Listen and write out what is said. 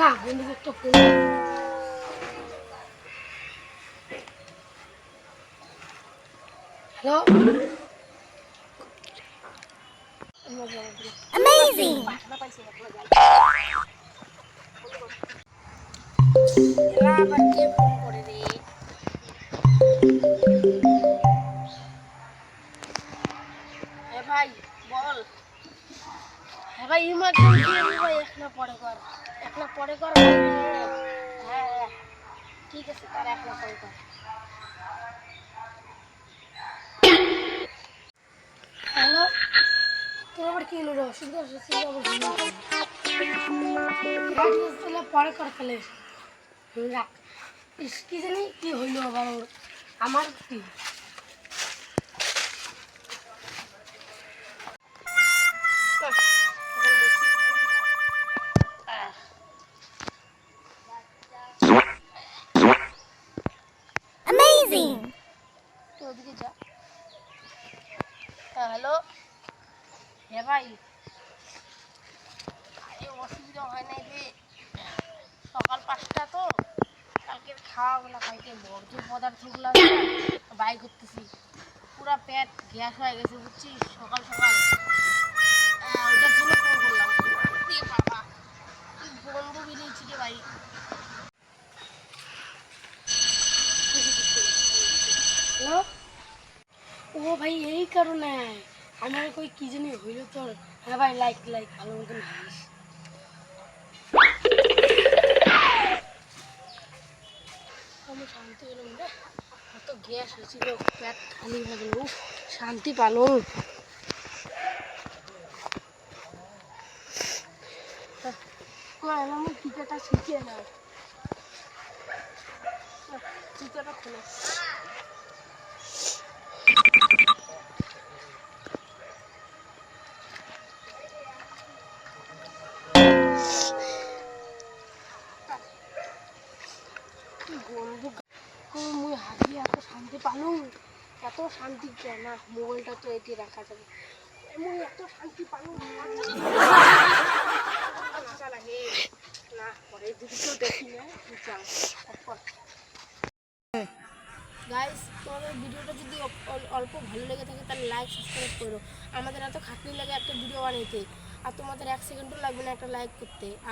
না বন্ধুকে একটা ফোন। Hello, amazing. এরা আবার কে ফোন করে রে? হ্যাঁ ভাই বল। হ্যাঁ ভাই ইমার্জেন্সি ভাই, এখনো পরে কর, এখনো পরে কর ভাই। হ্যাঁ হ্যাঁ ঠিক আছে, তার এখনো পরে কর। হ্যালো, তোর আবার কি হলো রে? অসুবিধা হচ্ছে আবার তাহলে পরে কর তাহলে। রাখ। কি জানি কি হইলো আবার ওর, আমার কি অ্যামেজিং। তুই ওদিকে যা। হ্যালো, হ্যাঁ ভাই, আরে অসুবিধা হয় নাই রে, সকাল 5টা তো, কালকের খাওয়াগুলো খাইতে বর্জ্য পদার্থগুলো বাই করতেছি, পুরা পেট গ্যাস হয়ে গেছে বুঝছিস, সকাল সকাল ওটার জন্য ফোন করলাম। বাবা কি গন্ধ বেরিয়েছি রে ভাই। হ্যালো, ও ভাই এই কারণে আমার কই কি জানি হইল তোর। হ্যাঁ ভাই লাইক লাইক ভালো মতন হারিস। আমি শান্তি পেলাম রে, এত গ্যাস হয়েছিল, পেট খালি হয়ে গেল, শান্তি পালো। আমার টিকাটা শিখিয়ে নাও, টিকাটা খোলো। মুই হারিয়ে এত শান্তি পালু, এত শান্তি কে না, মোবাইলটা তো এটি রাখা যাবে। মুই এত শান্তি পালু আশা লাগে না, পরে যদি কেউ দেখি না গাইস। তোমাদের ভিডিওটা যদি অল্প ভালো লেগে থাকে তাহলে লাইক সাবস্ক্রাইব করো। আমাদের এত খাটনি লাগে একটা ভিডিও বানাইতে, আর তোমাদের 1 সেকেন্ডও লাগবে না একটা লাইক করতে। আর